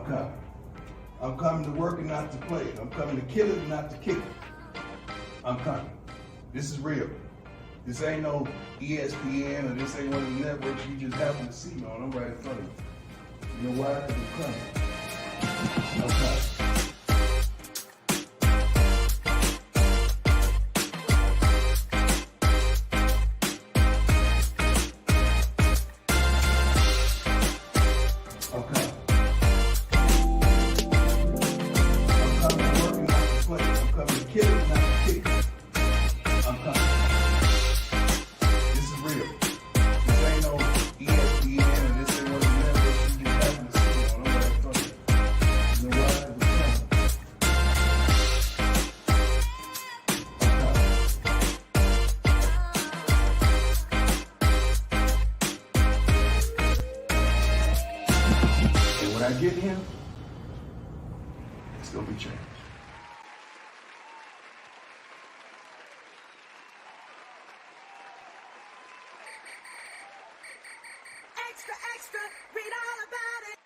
I'm coming. I'm coming to work and not to play. I'm coming to kill it and not to kick it. I'm coming. This is real. This ain't no ESPN or this ain't one of the networks you just happen to see me on. I'm right in front of you. You know why? Because I'm coming. I'm coming. When I get him, it's gonna be changed. Extra, extra, read all about it.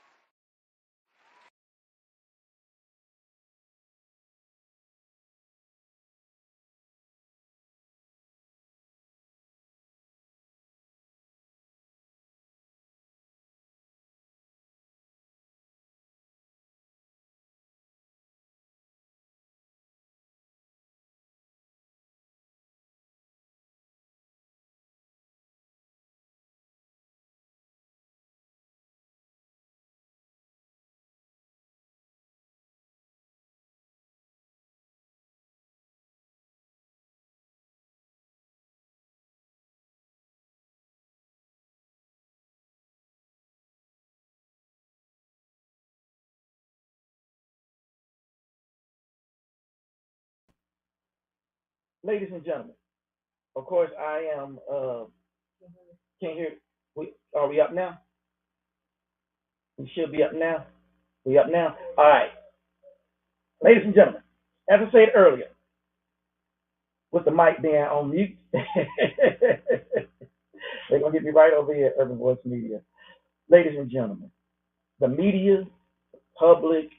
Ladies and gentlemen, of course, I am, can't hear, are we up now? We should be up now. We up now? All right. Ladies and gentlemen, as I said earlier, with the mic being on mute, they're going to get me right over here at Urban Voice Media. Ladies and gentlemen, the media, the public,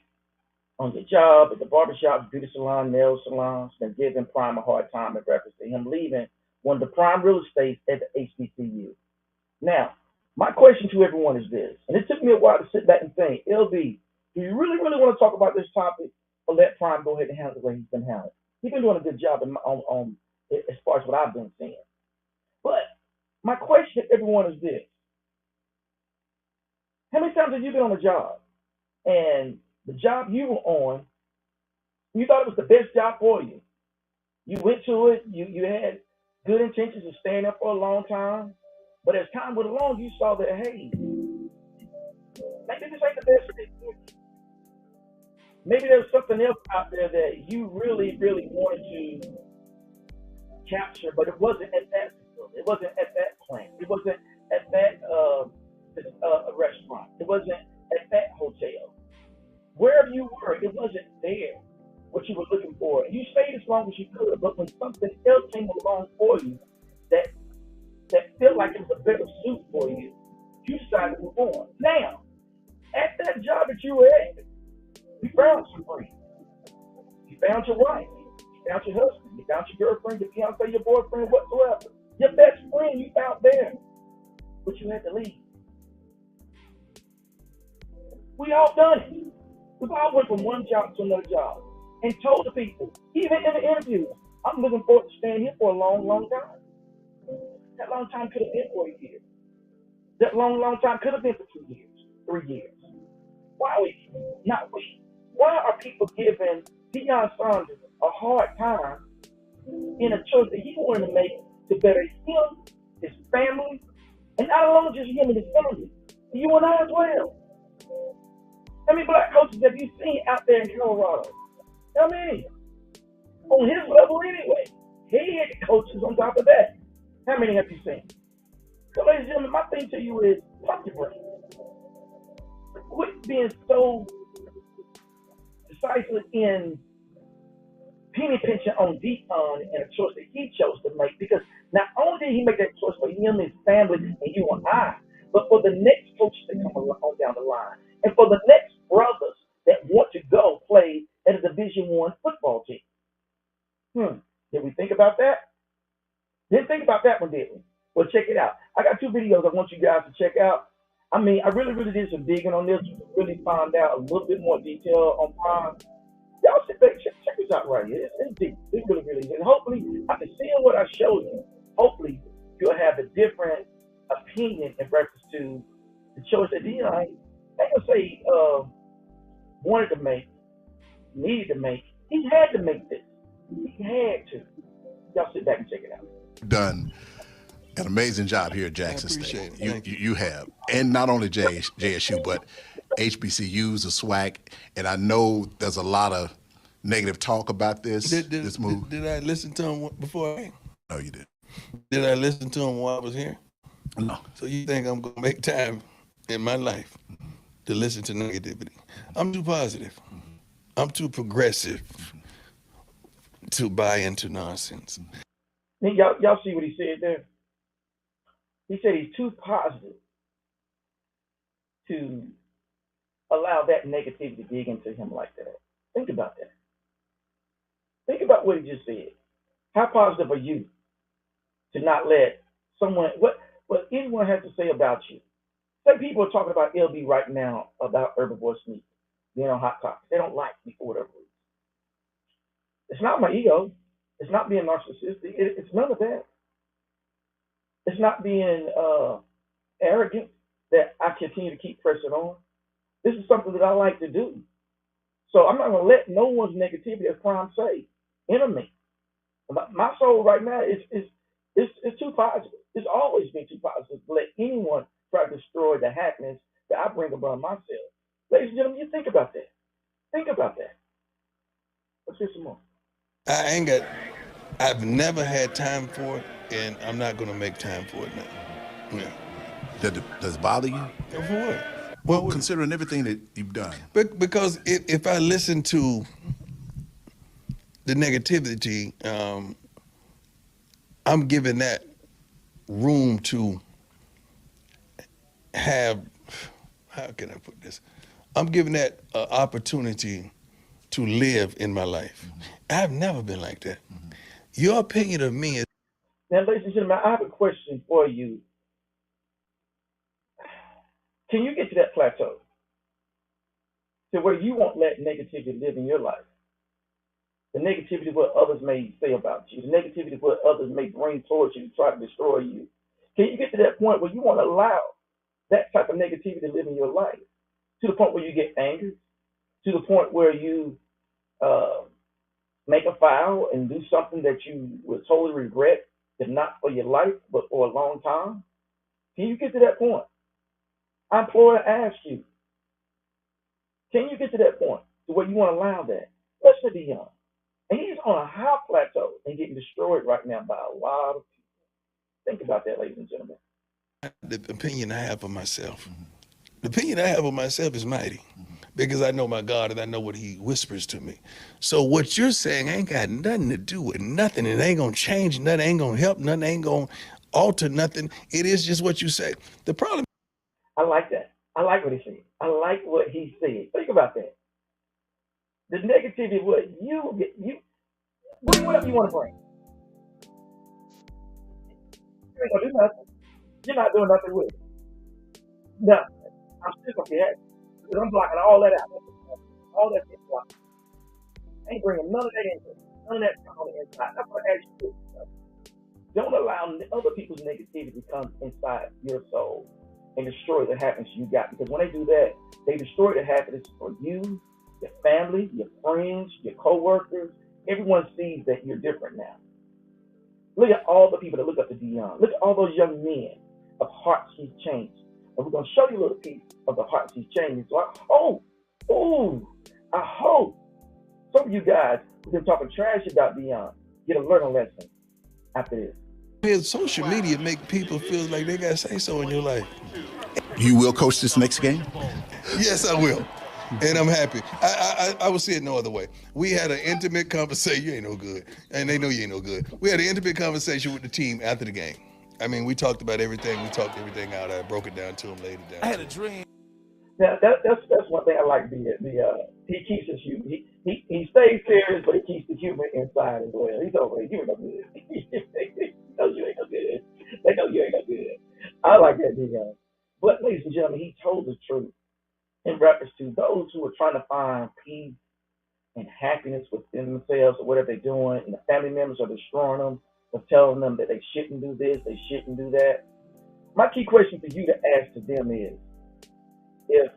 on your job, at the barbershop, beauty salon, nail salons, been giving Prime a hard time in reference to him leaving one of the prime real estates at the HBCU. Now, my question to everyone is this, and it took me a while to sit back and think, LB, do you really want to talk about this topic, or let Prime go ahead and handle it the way he's been handling? He's been doing a good job on as far as what I've been seeing. But my question to everyone is this. How many times have you been on a job, and the job you were on, you thought it was the best job for you? You went to it, you had good intentions of staying up for a long time, but as time went along, you saw that, hey, maybe this ain't the best fit for you. Maybe there's something else out there that you really wanted to capture, but it wasn't at that facility. It wasn't at that plant. It wasn't at that restaurant. It wasn't at that hotel. Wherever you were, it wasn't there what you were looking for. And you stayed as long as you could, but when something else came along for you that felt like it was a better suit for you, you decided to move on. Now, at that job that you were at, you found some friends. You found your wife. You found your husband. You found your girlfriend, your fiance, your boyfriend, whatsoever. Your best friend you found there, but you had to leave. We all done it. We've all went from one job to another job and told the people, even in the interviews, I'm looking forward to staying here for a long time. That long time could have been for a year. That long time could have been for 2 years, 3 years. Why are we not we? Why are people giving Deion Sanders a hard time in a choice that he wanted to make to better him, his family, and not alone just him and his family, you and I as well? How many black coaches have you seen out there in Colorado? How many? On his level anyway. Head coaches on top of that. How many have you seen? So ladies and gentlemen, my thing to you is pump your brakes. Quit being so decisive in penny pinching on Deion and a choice that he chose to make, because not only did he make that choice for him, his family, and you and I, but for the next coaches that come along down the line, and for the next brothers that want to go play at a Division I football team. Did we think about that? Didn't think about that one, did we? Well, check it out. I got 2 videos I want you guys to check out. I mean, I really did some digging on this to really find out a little bit more detail on Prime. Y'all sit back, check this out right here. It's deep. It really is. And hopefully, after seeing what I showed you, hopefully you'll have a different opinion in reference to the choice that Deion, I ain't gonna say wanted to make, needed to make. He had to make this. He had to. Y'all sit back and check it out. Done an amazing job here at Jackson State. You have. And not only JSU, but HBCUs, the SWAC. And I know there's a lot of negative talk about this move. Did I listen to him before? No, you didn't. Did I listen to him while I was here? No. So you think I'm going to make time in my life to listen to negativity? I'm too positive. I'm too progressive to buy into nonsense. Y'all see what he said there? He said he's too positive to allow that negativity to dig into him like that. Think about that. Think about what he just said. How positive are you to not let someone, what anyone has to say about you? Say people are talking about LB right now about Urban Boy Sneak being on Hot Topics. They don't like me for whatever reason. It's not my ego. It's not being narcissistic. It's none of that. It's not being arrogant that I continue to keep pressing on. This is something that I like to do. So I'm not going to let no one's negativity, as Prime say, enter me. My soul right now is too positive. It's always been too positive to let anyone try to destroy the happiness that I bring upon myself. Ladies and gentlemen, you think about that. Think about that. Let's hear some more. I've never had time for it, and I'm not going to make time for it now. Yeah. Does it bother you? For what? Well, considering everything that you've done. Because if I listen to the negativity, I'm giving that room to have, how can I put this? I'm giving that opportunity to live in my life. I've never been like that. Your opinion of me is... Now, ladies and gentlemen, I have a question for you. Can you get to that plateau to where you won't let negativity live in your life? The negativity of what others may say about you, the negativity of what others may bring towards you to try to destroy you. Can you get to that point where you won't allow that type of negativity to live in your life? To the point where you get angry, to the point where you make a foul and do something that you would totally regret, if not for your life, but for a long time? Can you get to that point? I implore and ask you, can you get to that point to where you want to allow that? Listen to Deion. And he's on a high plateau and getting destroyed right now by a lot of people. Think about that, ladies and gentlemen. The opinion I have of myself. The opinion I have of myself is mighty because I know my God and I know what he whispers to me. So what you're saying ain't got nothing to do with nothing. It ain't going to change nothing, ain't going to help nothing, ain't going to alter nothing. It is just what you say. The problem... I like that. I like what he said. I like what he said. Think about that. The negativity of what you get, whatever you want to bring. You ain't going to do nothing. You're not doing nothing with it. Nothing. I'm still going to be happy. Because I'm blocking all that out. All that shit blocked. I ain't bringing none of that in. None of that on the inside. That's what I ask you to do. Don't allow other people's negativity to come inside your soul and destroy the happiness you got. Because when they do that, they destroy the happiness for you, your family, your friends, your co-workers. Everyone sees that you're different now. Look at all the people that look up to Deion. Look at all those young men of hearts he's changed. And we're going to show you a little piece of the hearts he's changed. So I hope some of you guys who've been talking trash about Deion get a learning lesson after this. Social media make people feel like they got to say so in your life. You will coach this next game? Yes, I will. And I'm happy. I would say it no other way. We had an intimate conversation. You ain't no good. And they know you ain't no good. We had an intimate conversation with the team after the game. I mean, we talked about everything. We talked everything out. I broke it down to them, laid it down. I had a dream. That's one thing I like. He keeps his humor. He stays serious, but he keeps the humor inside as well. He's over it. You ain't no good. He knows you ain't no good. They know you ain't no good. I like that Deion. But ladies and gentlemen, he told the truth in reference to those who are trying to find peace and happiness within themselves or whatever they're doing, and the family members are destroying them or telling them that they shouldn't do this, they shouldn't do that. My key question for you to ask to them is, if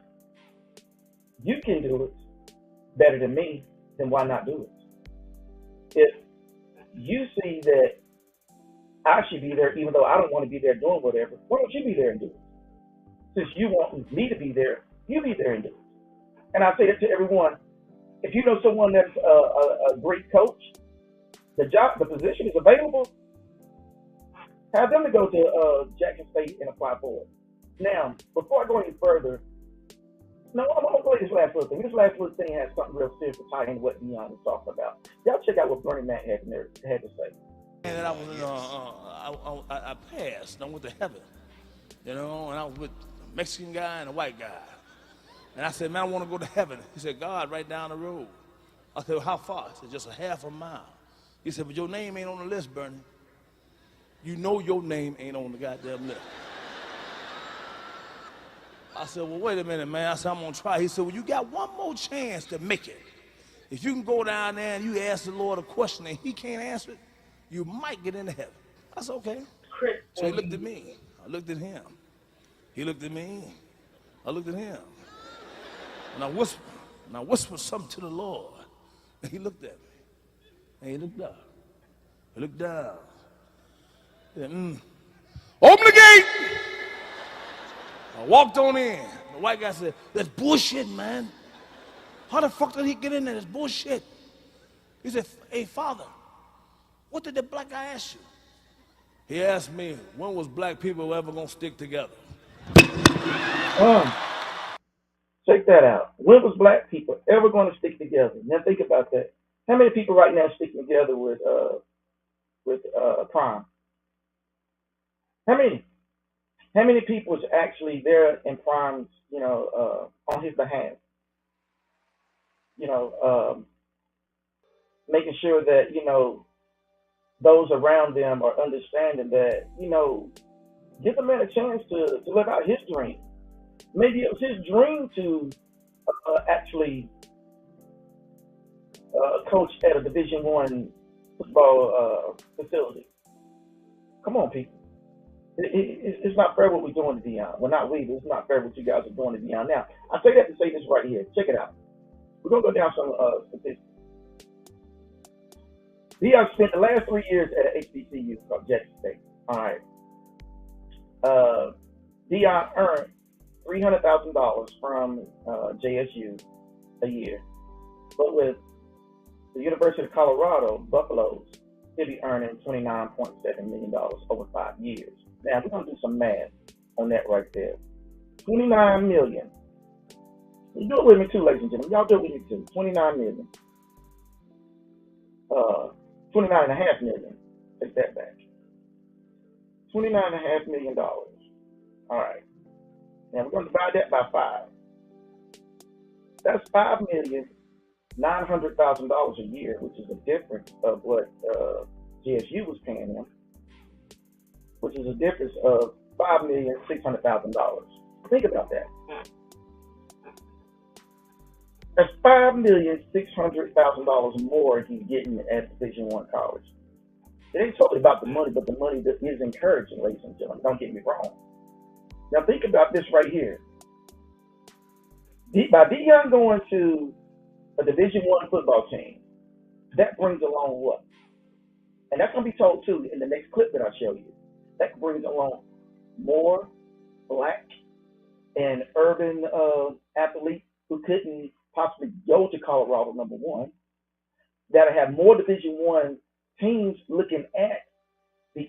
you can do it better than me, then why not do it? If you see that I should be there, even though I don't want to be there doing whatever, why don't you be there and do it? Since you want me to be there, you be there and do it. And I say that to everyone. If you know someone that's a great coach, the position is available, have them to go to Jackson State and apply for it. Now, before I go any further, no, I'm going to play this last little thing. This last little thing has something real serious to tie in what Deion was talking about. Y'all check out what Bernie Mac had to say. And I was I passed. I went to heaven, and I was with a Mexican guy and a white guy. And I said, man, I want to go to heaven. He said, God, right down the road. I said, well, how far? He said, just a half a mile. He said, but your name ain't on the list, Bernie. You know your name ain't on the goddamn list. I said, well, wait a minute, man. I said, I'm going to try. He said, well, you got one more chance to make it. If you can go down there and you ask the Lord a question and he can't answer it, you might get into heaven. I said, okay. So he looked at me. I looked at him. He looked at me. I looked at him. And I whispered something to the Lord. And he looked at me. And he looked up. He looked down. He said, open the gate! I walked on in. The white guy said, that's bullshit, man. How the fuck did he get in there? That's bullshit. He said, hey, Father, what did the black guy ask you? He asked me, when was black people ever going to stick together? Check that out. When was black people ever going to stick together? Now think about that. How many people right now sticking together with Prime? How many? How many people is actually there in Prime's, on his behalf? Making sure that, those around them are understanding that, give the man a chance to live out his dream. Maybe it was his dream to actually coach at a Division I football facility. Come on, people. It's not fair what we're doing to Deion. Well, not we, but it's not fair what you guys are doing to Deion. Now, I say that to say this right here. Check it out. We're going to go down some statistics. Deion spent the last 3 years at an HBCU called Jackson State. All right. Deion earned $300,000 from JSU a year. But with the University of Colorado, Buffaloes, he'll be earning $29.7 million over 5 years. Now, we're going to do some math on that right there. $29 million. You do it with me too, ladies and gentlemen. Y'all do it with me too. $29 million. $29.5 million. Take that back. $29.5 million. All right. Now we're going to divide that by 5. That's $5,900,000 a year, which is a difference of what JSU was paying him, which is a difference of $5,600,000. Think about that. That's $5,600,000 more he's getting at Division I college. It ain't totally about the money, but the money that is encouraging, ladies and gentlemen. Don't get me wrong. Now think about this right here. By Deion going to a Division I football team, that brings along what? And that's going to be told too in the next clip that I'll show you. That brings along more black and urban athletes who couldn't possibly go to Colorado, number one. That'll have more Division I teams looking at the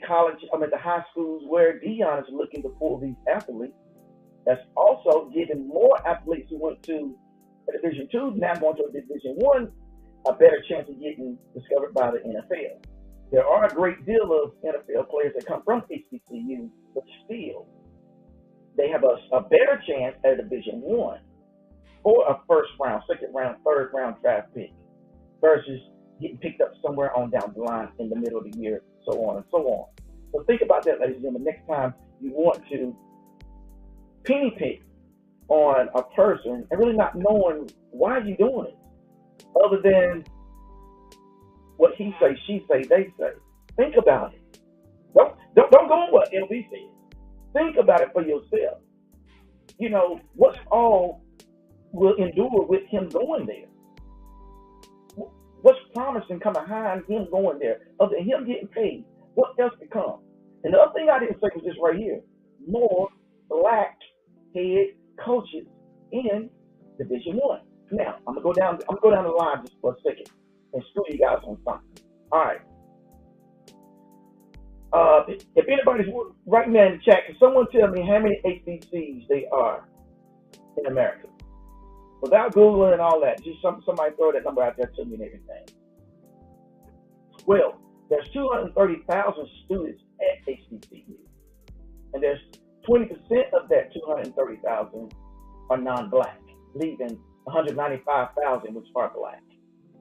high schools where Deion is looking to pull these athletes. That's also giving more athletes who went to a Division II, now going to a Division I, a better chance of getting discovered by the NFL. There are a great deal of NFL players that come from HBCU, but still, they have a better chance at a Division I. for a first round, second round, third round draft pick versus getting picked up somewhere on down the line in the middle of the year, so on and so on. So think about that, ladies and gentlemen. Next time you want to penny pick on a person and really not knowing why you're doing it, other than what he say, she say, they say. Think about it. Don't go on what LB says. Think about it for yourself. You know, what's all will endure with him going there? What's promising coming behind him going there? Other than him getting paid, what else could come? And the other thing I didn't say was this right here: more black head coaches in Division One. Now I'm gonna go down the line just for a second and screw you guys on something. All right. If anybody's right now in the chat, can someone tell me how many HBCUs they are in America? Without Googling and all that, just somebody throw that number out there to me and everything. Well, there's 230,000 students at HBCU, and there's 20% of that 230,000 are non-black, leaving 195,000 which are black.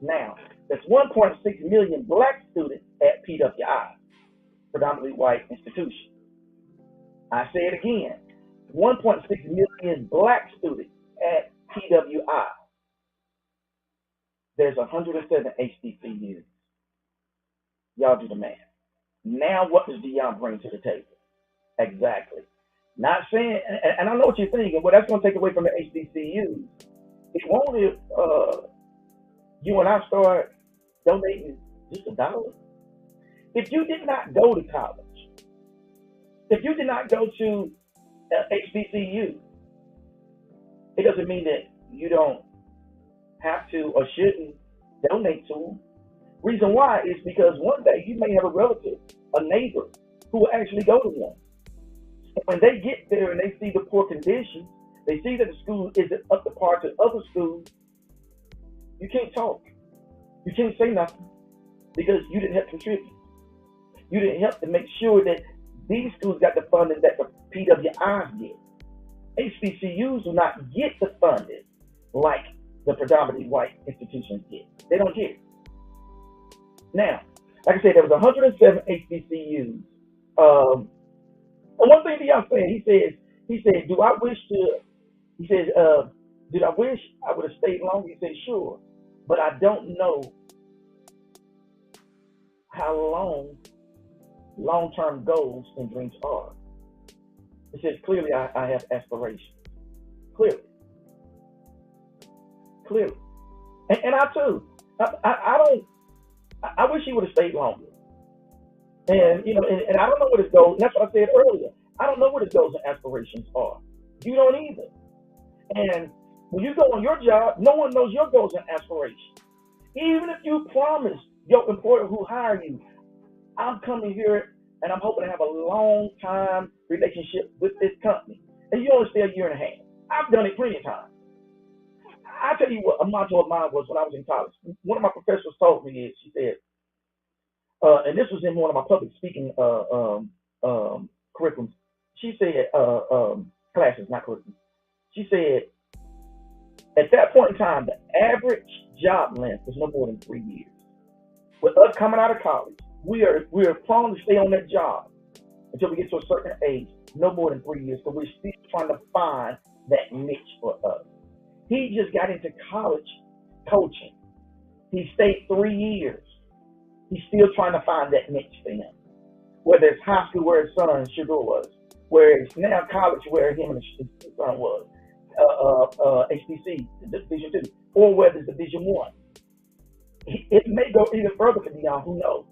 Now, there's 1.6 million black students at PWI, predominantly white institution. I say it again, 1.6 million black students at PWI. There's 107 HBCUs. Y'all do the math. Now, what does Deion bring to the table? Exactly. Not saying, and I know what you're thinking, well, that's going to take away from the HBCUs. If only you and I start donating just $1. If you did not go to college, if you did not go to HBCU, it doesn't mean that you don't have to or shouldn't donate to them. Reason why is because one day you may have a relative, a neighbor, who will actually go to one. And when they get there and they see the poor conditions, they see that the school isn't up to par to other schools, you can't talk. You can't say nothing because you didn't help contribute. You didn't help to make sure that these schools got the funding that the PWIs get. HBCUs do not get the funding like the predominantly white institutions get. They don't get it. Now, like I said, there was 107 HBCUs. And one thing Deion said, he said, did I wish I would have stayed longer? He said, sure, but I don't know how long-term goals and dreams are. It says, clearly, I have aspirations. Clearly. And I too. I wish he would have stayed longer. And, you know, and I don't know what his goals, and that's what I said earlier. I don't know what his goals and aspirations are. You don't either. And when you go on your job, no one knows your goals and aspirations. Even if you promise your employer who hired you, I'm coming here and I'm hoping to have a long-time relationship with this company. And you only stay a year and a half. I've done it plenty of times. I'll tell you what a motto of mine was when I was in college. One of my professors told me is, she said, and this was in one of my public speaking curriculums. She said, classes, not curriculums. She said, at that point in time, the average job length was no more than 3 years. With us coming out of college, we are prone to stay on that job until we get to a certain age, no more than 3 years, because we're still trying to find that niche for us. He just got into college coaching. He stayed 3 years. He's still trying to find that niche for him. Whether it's high school where his son Shedeur was, where it's now college where him and his son was, HBC, Division 2, or whether it's Division 1. It may go even further for Deion, who knows?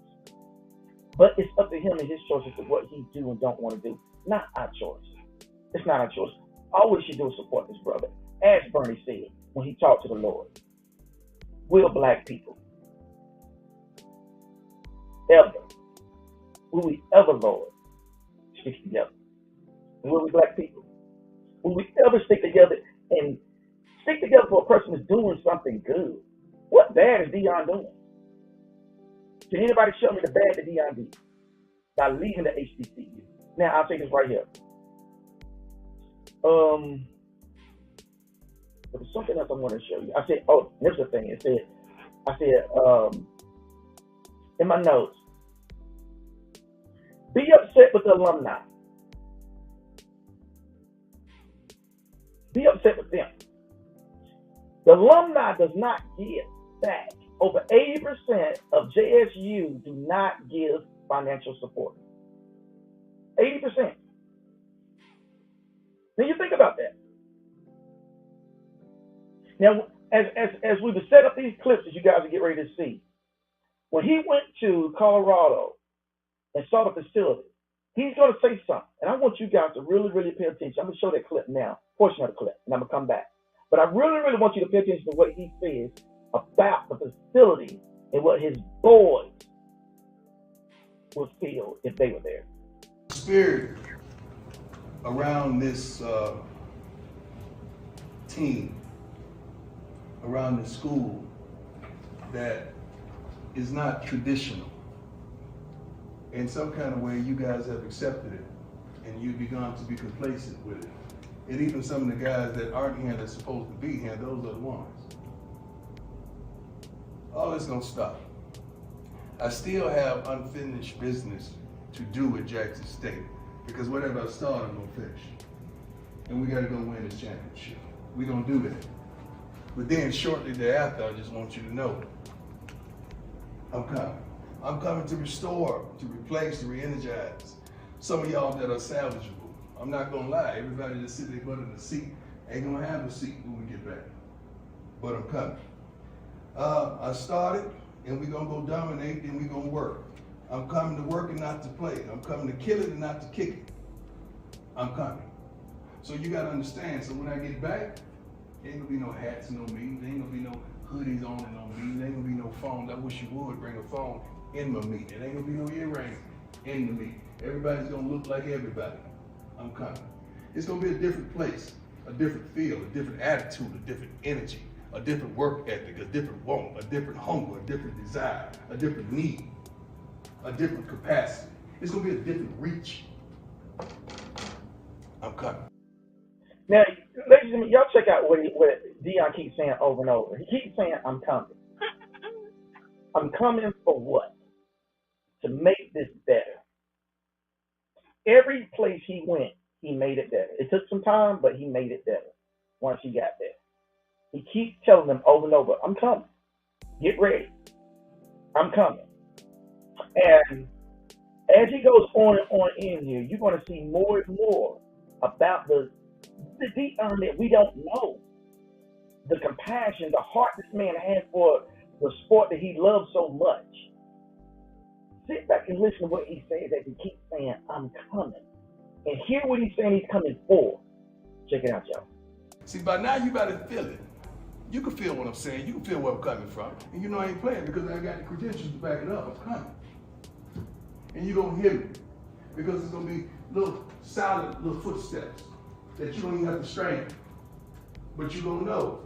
But it's up to him and his choices of what he do and don't want to do. Not our choice. It's not our choice. All we should do is support this brother. As Bernie said when he talked to the Lord, will black people will we ever, Lord, stick together? Will we black people? Will we ever stick together and stick together for a person who's doing something good? What bad is Deion doing? Can anybody show me the bad that Deion did by leaving the HBCU? Now, I'll say this right here. but there's something else I want to show you. I said, oh, here's the thing. I said, in my notes, be upset with the alumni. Be upset with them. The alumni does not give back. Over 80% of JSU do not give financial support. 80%. Now you think about that. Now, as we would set up these clips that you guys will get ready to see, when he went to Colorado and saw the facility, he's going to say something. And I want you guys to really, really pay attention. I'm going to show that clip now, portion of the clip, and I'm going to come back. But I really, really want you to pay attention to what he says about the facility and what his boys would feel if they were there. Spirit around this team, around the school, that is not traditional. In some kind of way, you guys have accepted it, and you've begun to be complacent with it. And even some of the guys that aren't here that's supposed to be here, those are the ones. All this gonna stop. I still have unfinished business to do at Jackson State, because whatever I start, I'm gonna finish. And we gotta go win this championship. We're gonna do that. But then shortly thereafter, I just want you to know, I'm coming. I'm coming to restore, to replace, to re-energize some of y'all that are salvageable. I'm not gonna lie, everybody that sit their butt in the seat ain't gonna have a seat when we get back. But I'm coming. I started, and we're gonna go dominate, and we're gonna work. I'm coming to work and not to play. I'm coming to kill it and not to kick it. I'm coming. So you gotta understand, so when I get back, ain't gonna be no hats and no meetings, ain't gonna be no hoodies on and no meetings, ain't gonna be no phones. I wish you would bring a phone in my meeting. It ain't gonna be no earrings in the meeting. Everybody's gonna look like everybody. I'm coming. It's gonna be a different place, a different feel, a different attitude, a different energy, a different work ethic, a different want, a different hunger, a different desire, a different need, a different capacity. It's gonna be a different reach. I'm coming. Now, ladies and gentlemen, y'all check out what Deion keeps saying over and over. He keeps saying, I'm coming. I'm coming for what? To make this better. Every place he went, he made it better. It took some time, but he made it better once he got there. He keeps telling them over and over, I'm coming. Get ready. I'm coming. And as he goes on and on in here, you're going to see more and more about the Deion that we don't know. The compassion, the heart this man has for the sport that he loves so much. Sit back and listen to what he says as he keeps saying, I'm coming. And hear what he's saying he's coming for. Check it out, y'all. See, by now you better feel it. You can feel what I'm saying. You can feel where I'm coming from. And you know I ain't playing because I got the credentials to back it up. I'm coming. And you're going to hear me. Because it's going to be little solid little footsteps that you don't even have to strain. But you're going to know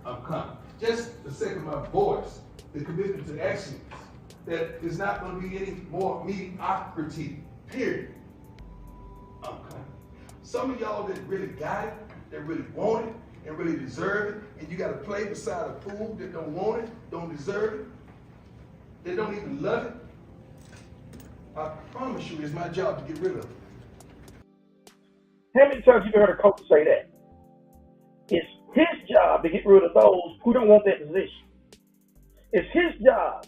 I'm coming. Just the sake of my voice, the commitment to excellence, that there's not going to be any more mediocrity, period. I'm coming. Some of y'all that really got it, that really want it, and really deserve it, and you got to play beside a fool that don't want it, don't deserve it, that don't even love it. I promise you, it's my job to get rid of it. How many times have you heard a coach say that? It's his job to get rid of those who don't want that position. It's his job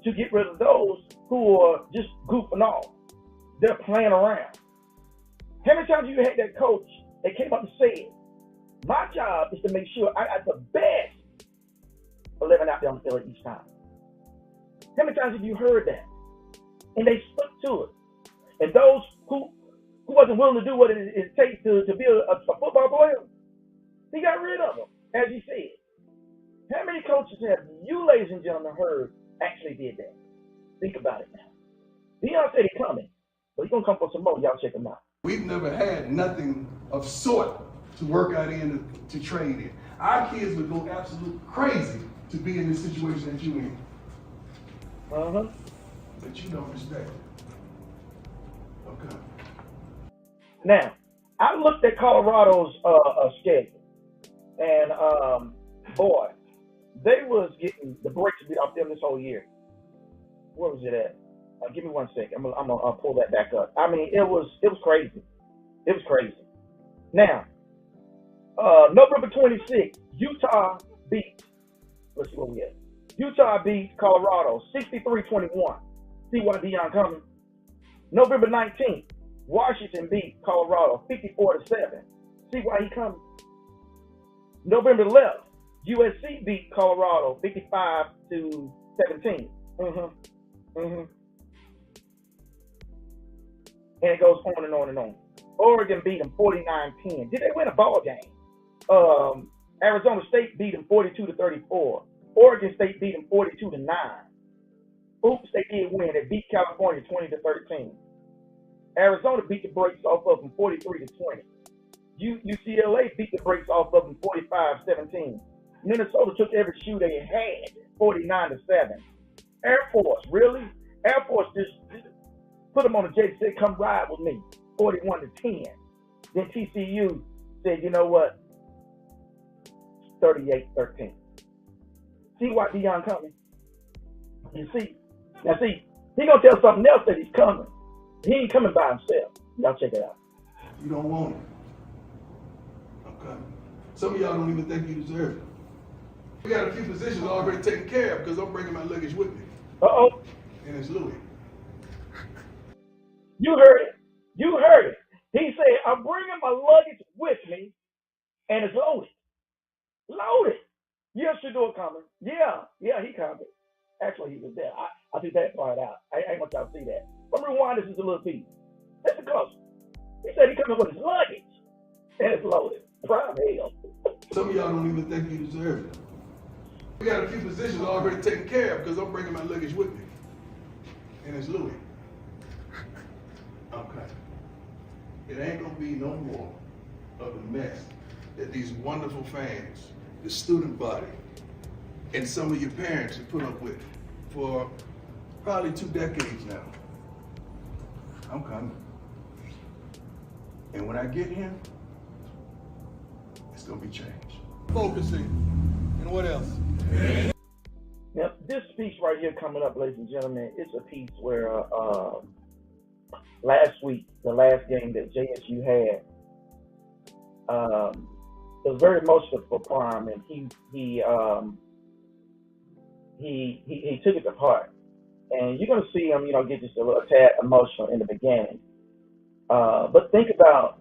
to get rid of those who are just goofing off. They're playing around. How many times have you had that coach that came up and said, my job is to make sure I got the best 11 out there on the field each time? How many times have you heard that? And they stuck to it. And those who wasn't willing to do what it takes to be a football player, he got rid of them, as he said. How many coaches have you, ladies and gentlemen, heard actually did that? Think about it now. Deion said he's coming, but he's going to come for some more. Y'all check him out. We've never had nothing of sort to work out in, to trade in. Our kids would go absolutely crazy to be in this situation that you in. Uh-huh. But you don't respect it. Okay. Now, I looked at Colorado's schedule. And boy, they was getting the brakes beat off them this whole year. Where was it at? Give me 1 second. I'm gonna pull that back up. I mean, it was crazy. It was crazy. Now, November 26th, Utah beat. Let's see where we at. Utah beat Colorado 63-21. See why Deion coming? November 19th, Washington beat Colorado 54-7. See why he coming? November 11th, USC beat Colorado 55-17. And it goes on and on and on. Oregon beat them 49-10. Did they win a ball game? Arizona State beat them 42-34. Oregon State beat them 42-9. Oops, they did win. They beat California 20-13. Arizona beat the brakes off of them 43-20. UCLA beat the brakes off of them 45-17. Minnesota took every shoe they had 49-7. Air Force, really? Air Force just put them on the jet, said, come ride with me, 41-10. Then TCU said, you know what? 38-13. See why Deion coming? You see? Now see, he gonna tell something else that he's coming. He ain't coming by himself. Y'all check it out. You don't want it. Okay. Some of y'all don't even think you deserve it. We got a few positions already taken care of because I'm bringing my luggage with me. Uh-oh. And it's Louis. You heard it. You heard it. He said, I'm bringing my luggage with me, and it's loaded. Loaded. Yeah, Shedeur coming. Yeah, he coming. Actually, he was there. I took that part out. I ain't want y'all to see that. But rewind this is a little piece. Listen close. He said he coming with his luggage, and it's loaded. Prime hell. Some of y'all don't even think you deserve it. We got a few positions already taken care of because I'm bringing my luggage with me. And it's Louis. Okay. It ain't gonna be no more of the mess that these wonderful fans, the student body, and some of your parents have put up with for probably 2 decades now. I'm coming. And when I get here, it's gonna be changed. Focusing. And what else? Now, this piece right here coming up, ladies and gentlemen, it's a piece where last week, the last game that JSU had, it was very emotional for Prime, and he took it to heart. And you're gonna see him, get just a little tad emotional in the beginning. But think about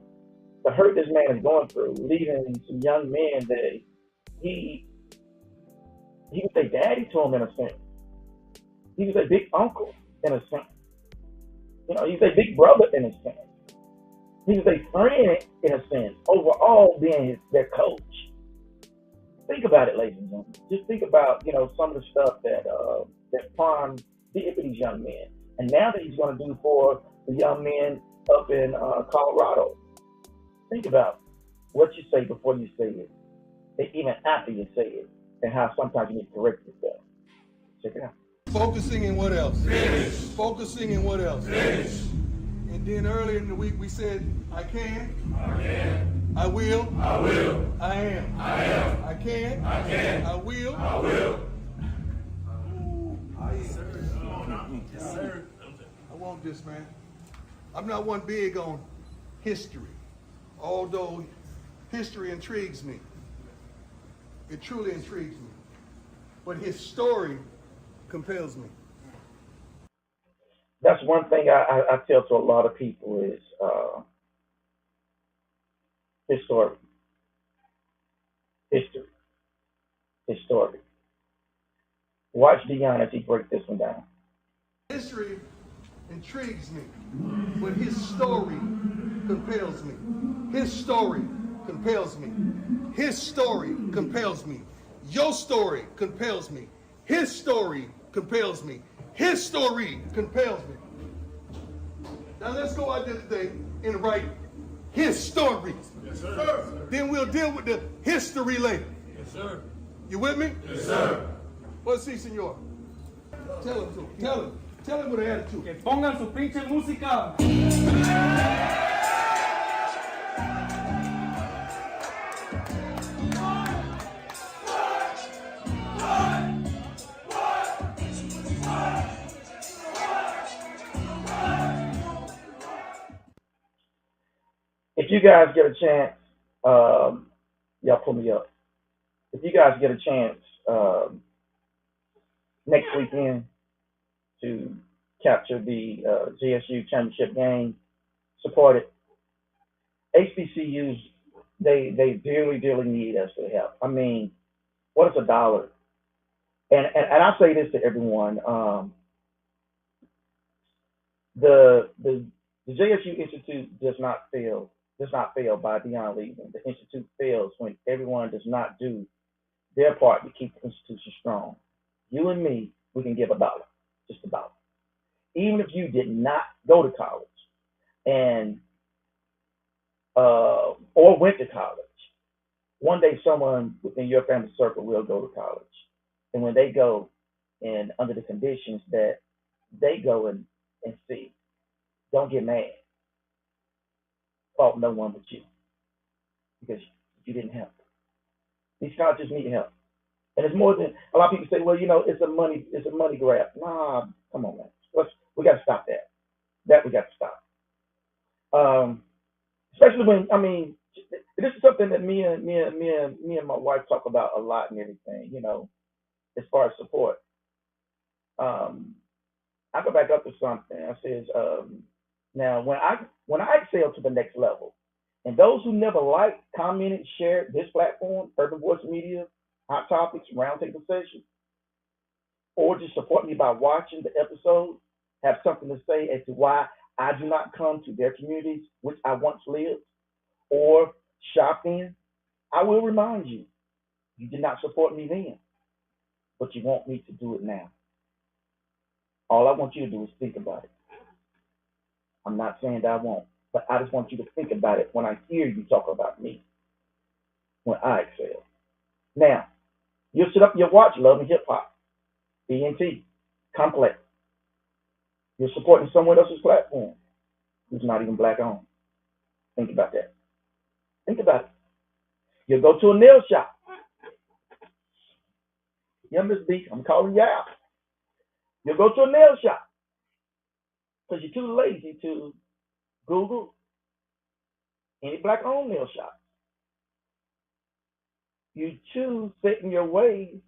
the hurt this man is going through, leaving some young men that he would say daddy to him in a sense. He would say big uncle in a sense. He would say big brother in a sense. He was a friend in a sense, overall being their coach. Think about it, ladies and gentlemen. Just think about, some of the stuff that Prime did for these young men. And now that he's going to do for the young men up in Colorado. Think about what you say before you say it, and even after you say it, and how sometimes you need to correct yourself. Check it out. Focusing and what else? Finish. Focusing and what else? Finish. And then earlier in the week we said, I can. I can. I will. I will. I am. I am. I can. I can. I will. I will. Yes, sir. I want this, man. I'm not one big on history, although history intrigues me. It truly intrigues me. But his story compels me. That's one thing I tell to a lot of people is his story. History. His story. Watch Deion as he breaks this one down. History intrigues me, but his story compels me. His story compels me. His story compels me. Your story compels me. His story compels me. His story compels me. Now let's go out there today and write his story. Yes, sir. Then we'll deal with the history later. Yes, sir. You with me? Yes, sir. What's he, senor? Tell him to. Tell him. Tell him with an attitude. Que pongan su pinche música. you guys get a chance, y'all pull me up. If you guys get a chance next weekend to capture the JSU championship game, support it. HBCUs, they dearly need us to help. I mean, what is $1? And I say this to everyone: the JSU Institute does not fail by Deion leaving. The Institute fails when everyone does not do their part to keep the institution strong. You and me, we can give $1, just $1. Even if you did not go to college and or went to college, one day someone within your family circle will go to college. And when they go, and under the conditions that they go and see, don't get mad. Fault no one but you, because you didn't help. These colleges need help. And it's more than, a lot of people say, well, it's a money grab. Nah, come on, man. We got to stop that. We got to stop. Especially when, this is something that me and my wife talk about a lot and everything, as far as support. I go back up to something. I says, now when I excel to the next level, and those who never liked, commented, shared this platform, Urban Voice Media, Hot Topics, Roundtable Sessions, or just support me by watching the episodes, have something to say as to why I do not come to their communities, which I once lived, or shop in, I will remind you, you did not support me then, but you want me to do it now. All I want you to do is think about it. I'm not saying that I won't, but I just want you to think about it when I hear you talk about me, when I excel. Now, you'll sit up, you'll watch Love and Hip Hop, BNT, Complex. You're supporting someone else's platform who's not even black owned. Think about that. Think about it. You'll go to a nail shop. Yeah, Miss B, I'm calling you out. You'll go to a nail shop because you're too lazy to Google any black-owned nail shop. You choose set in your ways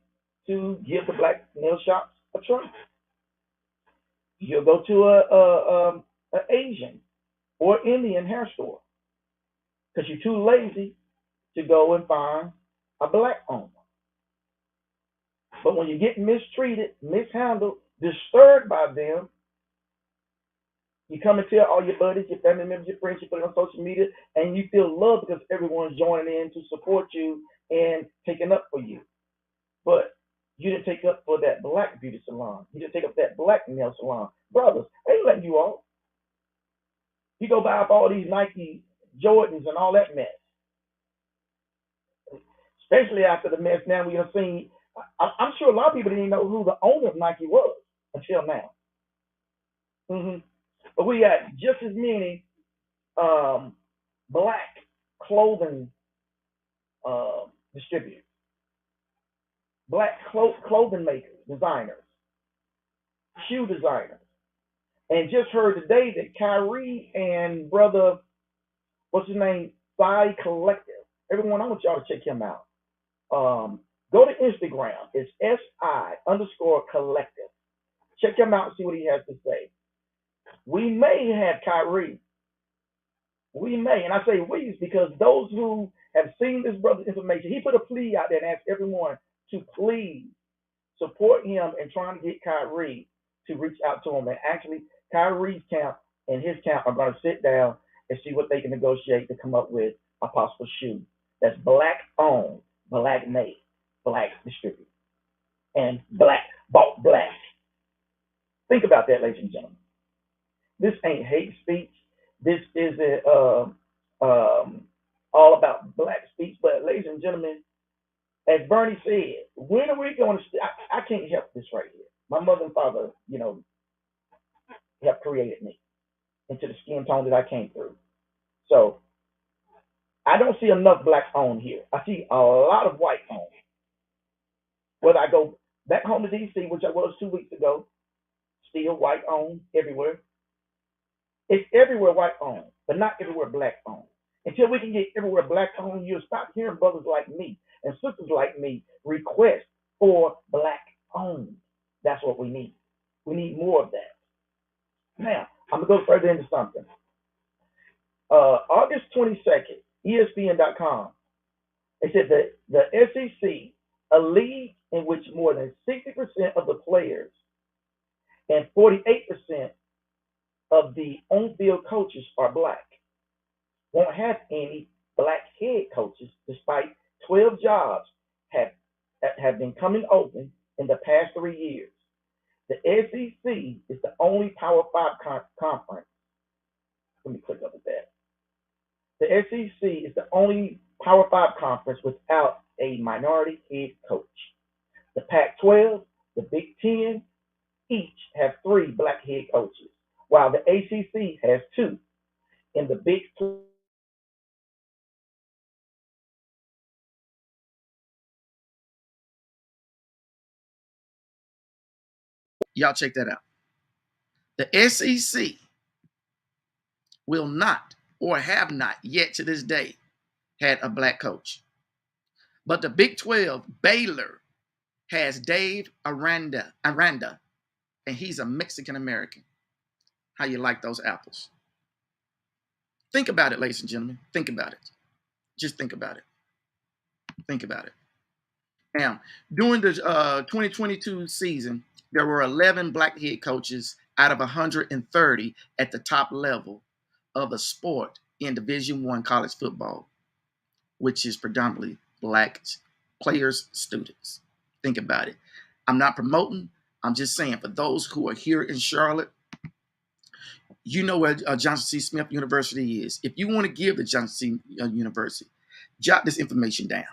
to give the black nail shops a try. You'll go to an Asian or Indian hair store because you're too lazy to go and find a black-owned one. But when you get mistreated, mishandled, disturbed by them, you come and tell all your buddies, your family members, your friends, you put it on social media, and you feel loved because everyone's joining in to support you and taking up for you. But you didn't take up for that black beauty salon. You didn't take up that black nail salon. Brothers, they ain't letting you off. You go buy up all these Nike Jordans and all that mess. Especially after the mess now we have seen. I'm sure a lot of people didn't even know who the owner of Nike was until now. But we got just as many black clothing distributors, black clothing makers, designers, shoe designers. And just heard today that Kyrie and brother, what's his name, Psi Collective. Everyone, I want y'all to check him out. Go to Instagram. It's SI_collective. Check him out and see what he has to say. We may have Kyrie. We may, and I say we because those who have seen this brother's information, he put a plea out there and asked everyone to please support him in trying to get Kyrie to reach out to him. And actually, Kyrie's camp and his camp are going to sit down and see what they can negotiate to come up with a possible shoe that's black owned, black made, black distributed, and black bought black. Think about that, ladies and gentlemen. This ain't hate speech. This isn't all about black speech. But ladies and gentlemen, as Bernie said, when are we going to? I can't help this right here. My mother and father, have created me into the skin tone that I came through. So I don't see enough black owned here. I see a lot of white owned. Whether I go back home to DC, which I was 2 weeks ago, still white owned everywhere. It's everywhere white owned, but not everywhere black owned. Until we can get everywhere black-owned, you'll stop hearing brothers like me and sisters like me request for black-owned. That's what we need. We need more of that. Now, I'm going to go further into something. August 22nd, ESPN.com, they said that the SEC, a league in which more than 60% of the players and 48% of the on-field coaches are black, won't have any black head coaches despite 12 jobs have been coming open in the past 3 years. The SEC is the only Power 5 conference. Let me click up at that. The SEC is the only Power 5 conference without a minority head coach. The Pac-12, the Big Ten, each have 3 black head coaches, while the ACC has 2. In the Big 12, y'all check that out. The SEC will not or have not yet to this day had a black coach. But the Big 12, Baylor, has Dave Aranda, and he's a Mexican-American. How you like those apples? Think about it, ladies and gentlemen. Think about it. Just think about it. Think about it. Now, during the 2022 season, there were 11 black head coaches out of 130 at the top level of a sport in Division I college football, which is predominantly black players, students. Think about it. I'm not promoting. I'm just saying, for those who are here in Charlotte, you know where Johnson C. Smith University is. If you want to give to Johnson C. University, jot this information down.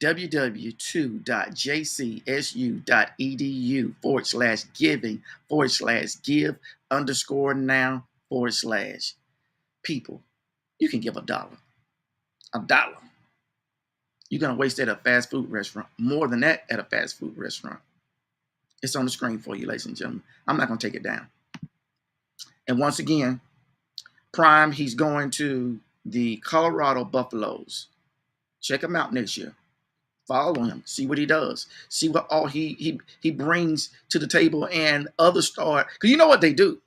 www.jcsu.edu/giving/give_now/people. You can give $1. $1. You're going to waste that at a fast food restaurant. More than that at a fast food restaurant. It's on the screen for you, ladies and gentlemen. I'm not going to take it down. And once again, Prime, he's going to the Colorado Buffaloes. Check him out next year. Follow him. See what he does. See what all he brings to the table, and others start. Because you know what they do?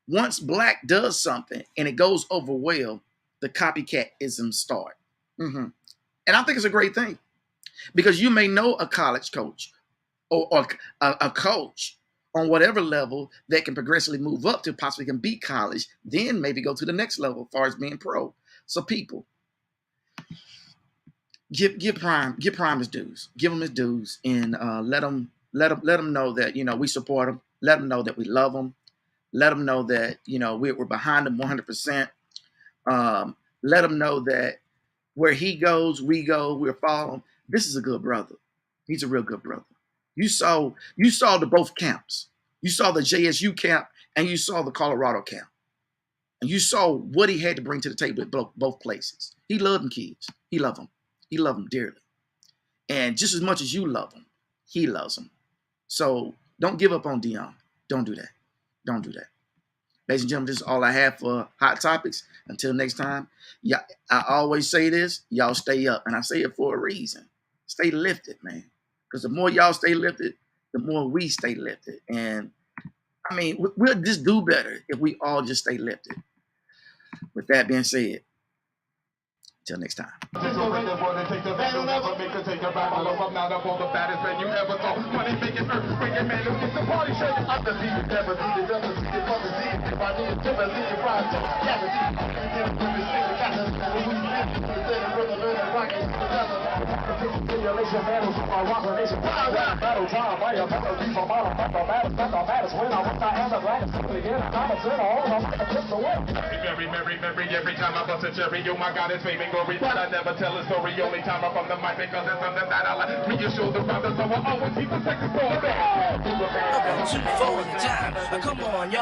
Once black does something and it goes over well, the copycatism start. And I think it's a great thing. Because you may know a college coach or a coach on whatever level that can progressively move up to possibly can beat college, then maybe go to the next level as far as being pro. So people, give Prime his dues. Give him his dues, and let him know that, you know, we support him. Let him know that we love him. Let him know that, you know, we're behind him 100%. Let him know that where he goes, we go. We're following. This is a good brother. He's a real good brother. You saw the both camps. You saw the JSU camp and you saw the Colorado camp. And you saw what he had to bring to the table at both places. He loved them kids. He loved them. He loved them dearly. And just as much as you love him, he loves them. So don't give up on Deion. Don't do that. Don't do that. Ladies and gentlemen, this is all I have for Hot Topics. Until next time, yeah, I always say this, y'all stay up. And I say it for a reason. Stay lifted, man. Because the more y'all stay lifted, the more we stay lifted. And I mean, we'll just do better if we all just stay lifted. With that being said, until next time. Every time I bust a cherry, oh my God, it's fame and glory. But I never tell a story, only time I'm from the mic because it's something that I like. Reassure the brothers, so I always keep a second story. Come on, y'all.